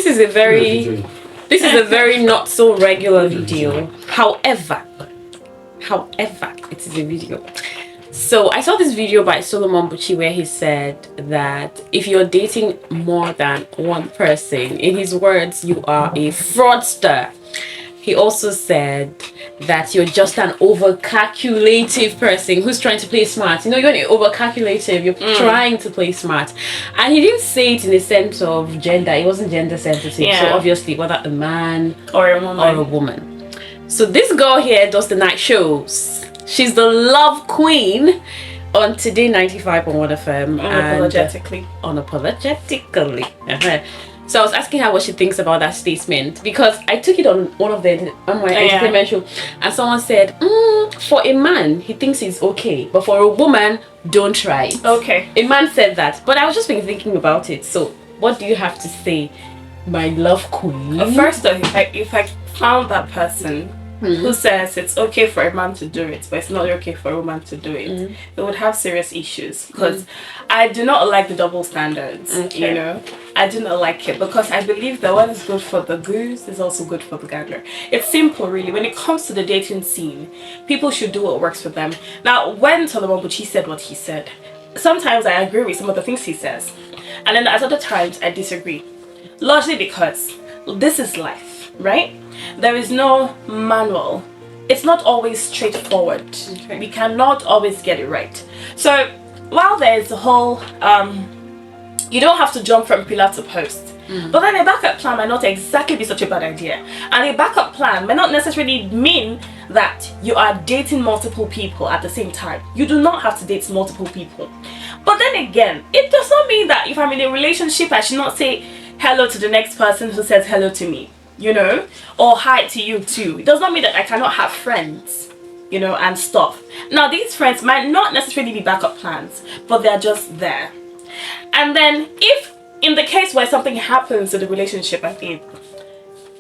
this is a very not so regular video. However, it is a video. So I saw this video by Solomon Buchi where he said that if you're dating more than one person, in his words, you are a fraudster. He also said that you're just an over-calculative person who's trying to play smart. You know, you're an over-calculative, you're trying to play smart. And he didn't say it in the sense of gender. It wasn't gender sensitive. Yeah. So obviously, whether a man or a woman. So this girl here does the night shows. She's the love queen on Today 95.1 FM. Unapologetically. So I was asking her what she thinks about that statement, because I took it on one of the on my entertainment show, and someone said, for a man, he thinks it's okay, but for a woman, don't try it. Okay. A man said that, but I was just been thinking about it. So what do you have to say, my love queen? First, if I found that person who says it's okay for a man to do it, but it's not okay for a woman to do it, they would have serious issues, because I do not like the double standards. You know, I do not like it, because I believe that what is good for the goose is also good for the gander. It's simple, really. When it comes to the dating scene, people should do what works for them. Now, when Solomon Buchi said what he said, sometimes I agree with some of the things he says, and then at other times I disagree, largely because this is life, right? There is no manual. It's not always straightforward. Okay. We cannot always get it right. So while there is a whole you don't have to jump from pillar to post, but then a backup plan might not exactly be such a bad idea, and a backup plan may not necessarily mean that you are dating multiple people at the same time. You do not have to date multiple people. But then again, it does not mean that if I'm in a relationship I should not say hello to the next person who says hello to me, you know, or hi to you too. It does not mean that I cannot have friends, you know, and stuff. Now, these friends might not necessarily be backup plans, but they're just there. And then if in the case where something happens to the relationship, I think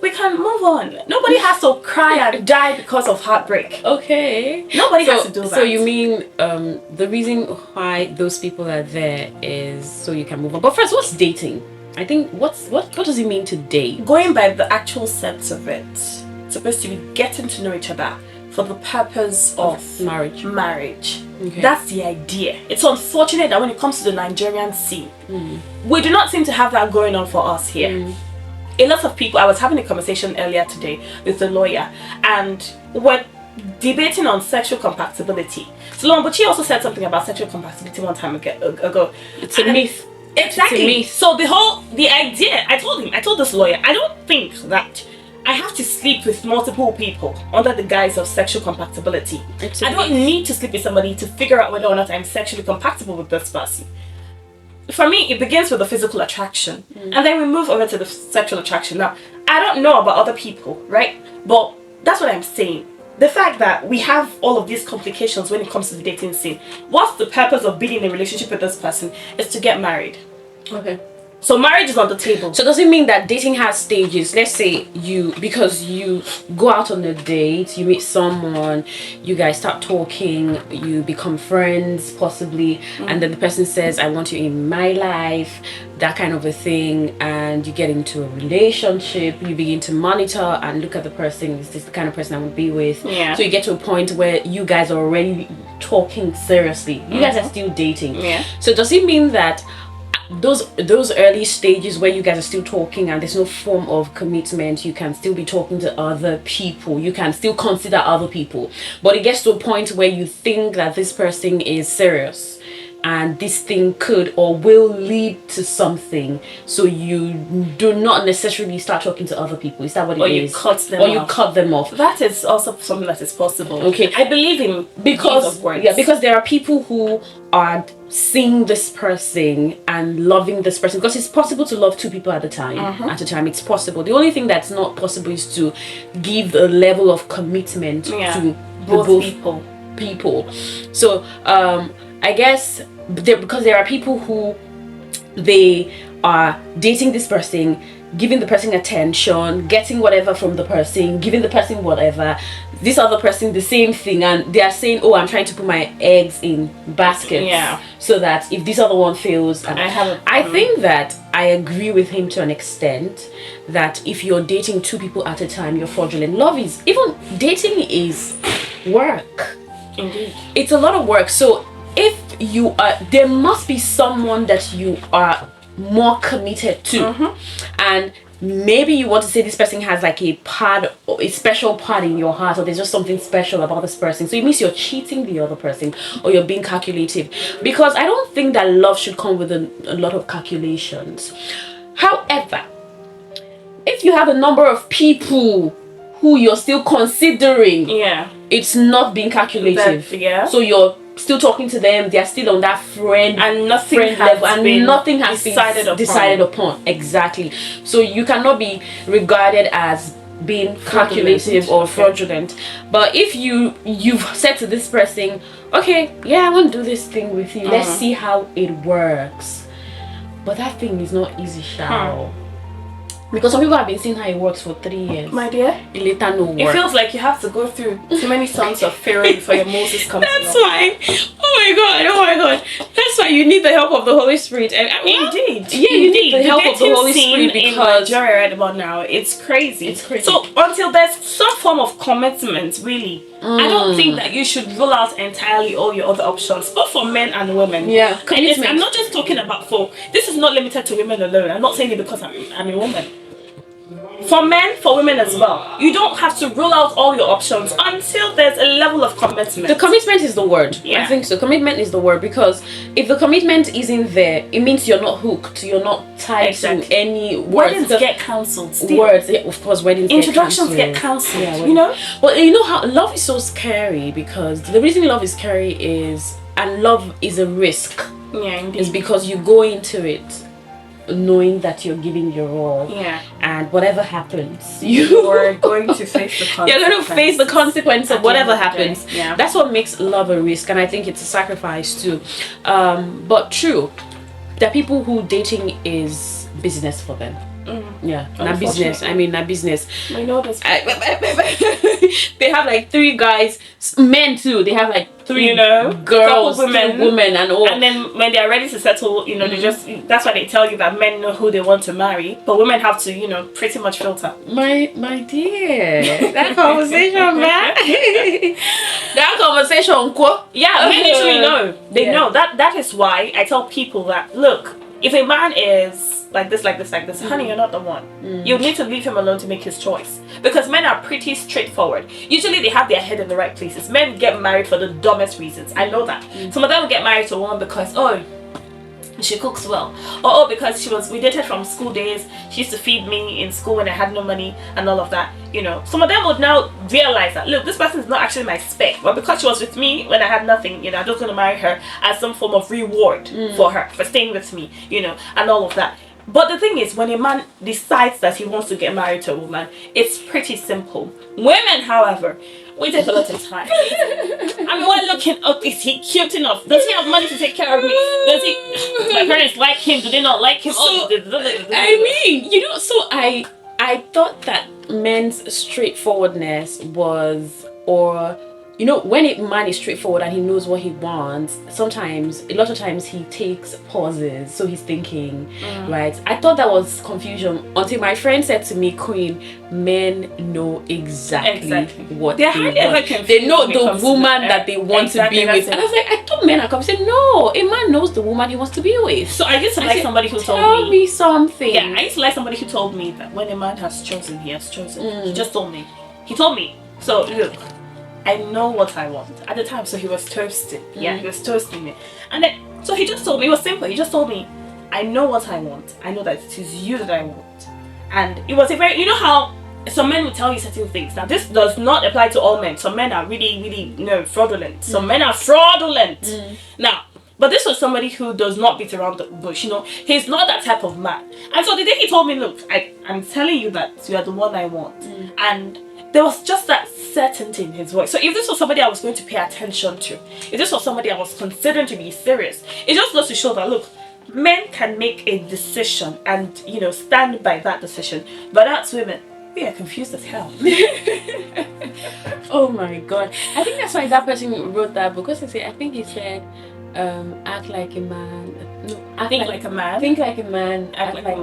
we can move on. Nobody has to cry and die because of heartbreak. Okay. Nobody has to do that. So you mean the reason why those people are there is so you can move on. But first, what's dating? I think what does it mean to date? Going by the actual sense of it, it's supposed to be getting to know each other for the purpose of marriage. Okay. That's the idea. It's unfortunate that when it comes to the Nigerian scene, we do not seem to have that going on for us here. A lot of people, I was having a conversation earlier today with a lawyer, and we're debating on sexual compatibility. So but she also said something about sexual compatibility one time ago. It's a myth. Exactly. So the idea, I told this lawyer, I don't think that I have to sleep with multiple people under the guise of sexual compatibility. I don't need to sleep with somebody to figure out whether or not I'm sexually compatible with this person. For me, it begins with the physical attraction, and then we move over to the sexual attraction. Now, I don't know about other people, right? But that's what I'm saying. The fact that we have all of these complications when it comes to the dating scene, what's the purpose of being in a relationship with this person is to get married. Okay. So marriage is on the table. So does it mean that dating has stages? Let's say because you go out on a date, you meet someone, you guys start talking, you become friends possibly, and then the person says, I want you in my life, that kind of a thing, and you get into a relationship, you begin to monitor and look at the person, is this the kind of person I would be with? Yeah. So you get to a point where you guys are already talking seriously. You guys are still dating. Yeah. So does it mean that those early stages where you guys are still talking and there's no form of commitment, you can still be talking to other people, you can still consider other people, but it gets to a point where you think that this person is serious and this thing could or will lead to something, so you do not necessarily start talking to other people? Is that what it is? You cut them or off. You cut them off. That is also something that is possible. Okay. I believe in because there are people who are seeing this person and loving this person, because it's possible to love two people at a time. It's possible. The only thing that's not possible is to give a level of commitment to both people. So I guess because there are people who they are dating this person, giving the person attention, getting whatever from the person, giving the person whatever, this other person the same thing, and they are saying, oh, I'm trying to put my eggs in baskets so that if this other one fails, and I think that I agree with him to an extent that if you're dating 2 people at a time, you're fraudulent. Love is, even dating is work. Indeed. It's a lot of work. So if you are, there must be someone that you are more committed to. And maybe you want to say this person has like a special part in your heart, or there's just something special about this person. So it means you're cheating the other person, or you're being calculative. Because I don't think that love should come with a lot of calculations. However, if you have a number of people who you're still considering, it's not being calculative. So you're still talking to them, they're still on that friend level, and nothing has been decided upon. Exactly. So you cannot be regarded as being calculative or fraudulent. But if you've said to this person, okay, I want to do this thing with you, let's see how it works. But that thing is not easy, shall. Because some people have been seeing how it works for 3 years. My dear, it later no work. It feels like you have to go through too many sons of Pharaoh before your Moses comes. That's why. Oh my god. That's why you need the help of the Holy Spirit. And Indeed. You need the help of the Holy Spirit, because in Nigeria right about now, it's crazy. So until there's some form of commitment, really, I don't think that you should rule out entirely all your other options, both for men and women. Yeah, and I'm not just talking about this is not limited to women alone. I'm not saying it because I'm a woman. For men, for women as well. You don't have to rule out all your options until there's a level of commitment. The commitment is the word. Yeah. I think so. Commitment is the word, because if the commitment isn't there, it means you're not hooked. You're not tied to any words. Weddings get cancelled. Words, of course, weddings Introductions get cancelled. Yeah, you know? But you know how love is so scary, because the reason love is scary is, and love is a risk. Yeah, indeed. Is because you go into it knowing that you're giving your all, and whatever happens, you are going to face the consequence. You're going to face the consequence of whatever happens. Yeah. That's what makes love a risk, and I think it's a sacrifice too. But true, there are people who dating is business for them. Not business. I mean, not business. I know this. They have like 3 guys, men too. They have like 3 girls, women, and all. And then when they are ready to settle, they just, that's why they tell you that men know who they want to marry, but women have to, pretty much filter. My dear, that conversation, man. That conversation, men literally know. They know that. That is why I tell people that, look, if a man is like this, honey, you're not the one. You need to leave him alone to make his choice, because men are pretty straightforward. Usually they have their head in the right places. Men get married for the dumbest reasons. I know that. Some of them get married to a woman because she cooks well, or because we dated from school days, she used to feed me in school when I had no money and all of that. Some of them would now realize that, look, this person is not actually my spec, but because she was with me when I had nothing, I'm just going to marry her as some form of reward for her for staying with me, and all of that. But the thing is, when a man decides that he wants to get married to a woman, it's pretty simple. Women, however, we take a lot of time. We're looking up, is he cute enough? Does he have money to take care of me? My parents like him, do they not like him? I thought that men's straightforwardness was, or when a man is straightforward and he knows what he wants, a lot of times he takes pauses, so he's thinking, right? I thought that was confusion until my friend said to me, Queen, men know exactly what they want. They know the woman that they want to be with. And I was like, I thought men are confused. No, a man knows the woman he wants to be with. So I used to like somebody who told Tell me something. Yeah, I used to like somebody who told me that when a man has chosen, he has chosen. He just told me. He told me. So look, I know what I want. At the time, so he was toasting. Yeah, he was toasting me. And then, so he just told me, it was simple. He just told me, I know what I want. I know that it is you that I want. And it was a very, how some men will tell you certain things. Now, this does not apply to all men. Some men are really, really, fraudulent. Some men are fraudulent. Now, but this was somebody who does not beat around the bush. He's not that type of man. And so the day he told me, look, I'm telling you that you are the one I want. And there was just that certainty in his voice. So if this was somebody I was going to pay attention to, if this was somebody I was considering to be serious, it just goes to show that, look, men can make a decision and, stand by that decision. But as women, we are confused as hell. Oh my God. I think that's why that person wrote that book. Because I think he said, act like a man, No, think like a man. Think like a man. Act like a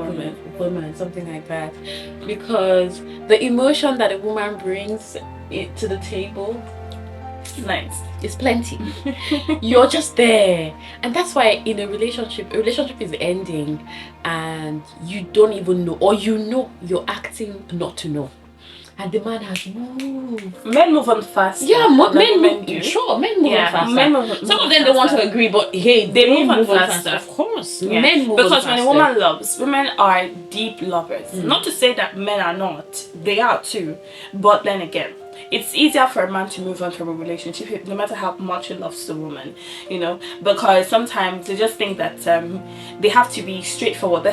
woman, something like that. Because the emotion that a woman brings to the table, nice. It's plenty. You're just there, and that's why in a relationship is ending, and you don't even know, or you know you're acting not to know. And the man has moved. Men move on fast. Yeah, men move. Sure, men move on faster. Some of them don't want to agree, but hey, they move on faster. Of course, yeah. Men move because on when a woman loves, women are deep lovers. Not to say that men are not; they are too. But then again, it's easier for a man to move on from a relationship, no matter how much he loves the woman, you know, because sometimes they just think that they have to be straightforward. I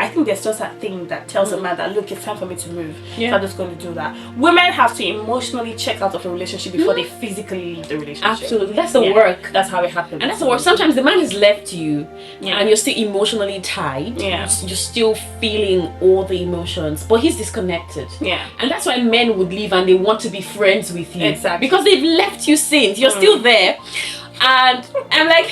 think there's just that thing that tells a man that, look, it's time for me to move. Yeah. So I'm just going to do that. Women have to emotionally check out of a relationship before they physically leave the relationship. Absolutely, that's the work. That's how it happens. And that's the work. Sometimes the man has left you, and you're still emotionally tied. Yeah. You're still feeling all the emotions, but he's disconnected. Yeah. And that's why men would leave and they want to be friends with you. Exactly. Because they've left you since. You're still there. And I'm like,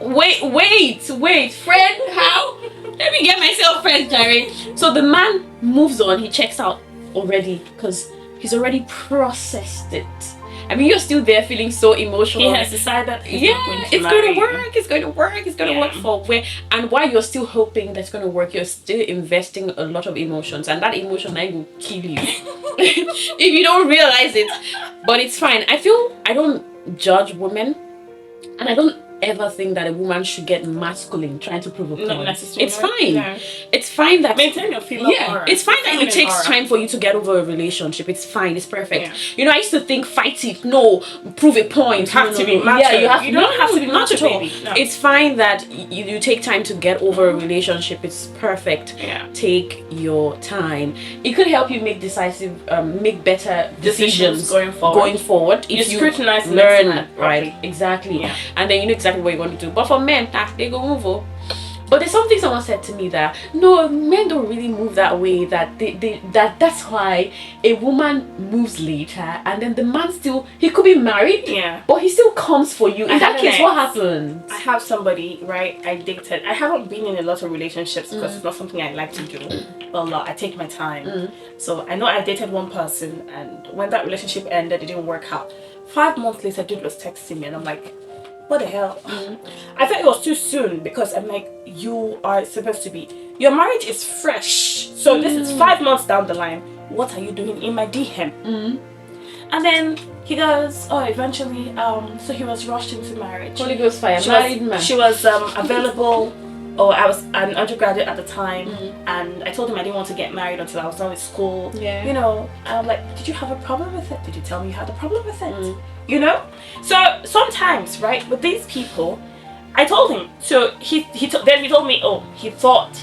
wait, friend, how? Let me get myself friends, Jerry. So the man moves on, he checks out already because he's already processed it. I mean, you're still there feeling so emotional. He has decided it's going to work. It's going to work. It's going to work for where. And while you're still hoping that's going to work, you're still investing a lot of emotions. And that emotion might will kill you if you don't realize it. But it's fine. I don't judge women. And I don't ever think that a woman should get masculine trying to prove a point. Not necessarily. It's fine. No. It's fine that maintain your female aura. It's fine that it takes time for you to get over a relationship. It's fine. It's perfect. Yeah. You know, I used to think fight it. No, prove a point. You have to be macho. Yeah, you have. You don't have to be not macho, at all. baby. No. It's fine that you take time to get over a relationship. It's perfect. Yeah. Take your time. It could help you make make better decisions going forward. If you scrutinize, learn right. Exactly. Yeah. And then you know exactly what you want to do. But for men, they go move on. But there's something someone said to me that no, men don't really move that way. That's why a woman moves later, and then the man he could be married, but he still comes for you. In that case, what happens? I have somebody, right? I dated. I haven't been in a lot of relationships because it's not something I like to do a lot. I take my time. So I know I dated one person, and when that relationship ended, it didn't work out. 5 months later, dude was texting me, and I'm like, what the hell? I thought it was too soon because I'm like, you are supposed to be, your marriage is fresh. So this is 5 months down the line. What are you doing in my DM? And then he goes, oh, eventually, so he was rushed into marriage. Holy Ghost fire, She was available. I was an undergraduate at the time, and I told him I didn't want to get married until I was done with school. Yeah. You know, and I'm like, did you have a problem with it? Did you tell me you had a problem with it? You know? So sometimes, right, with these people, I told him. So then he told me, oh, he thought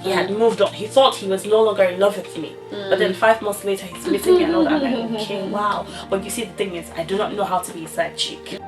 he had moved on. He thought he was no longer in love with me. But then 5 months later, he's missing me and all that. I'm like, okay, wow. But you see, the thing is, I do not know how to be a side chick.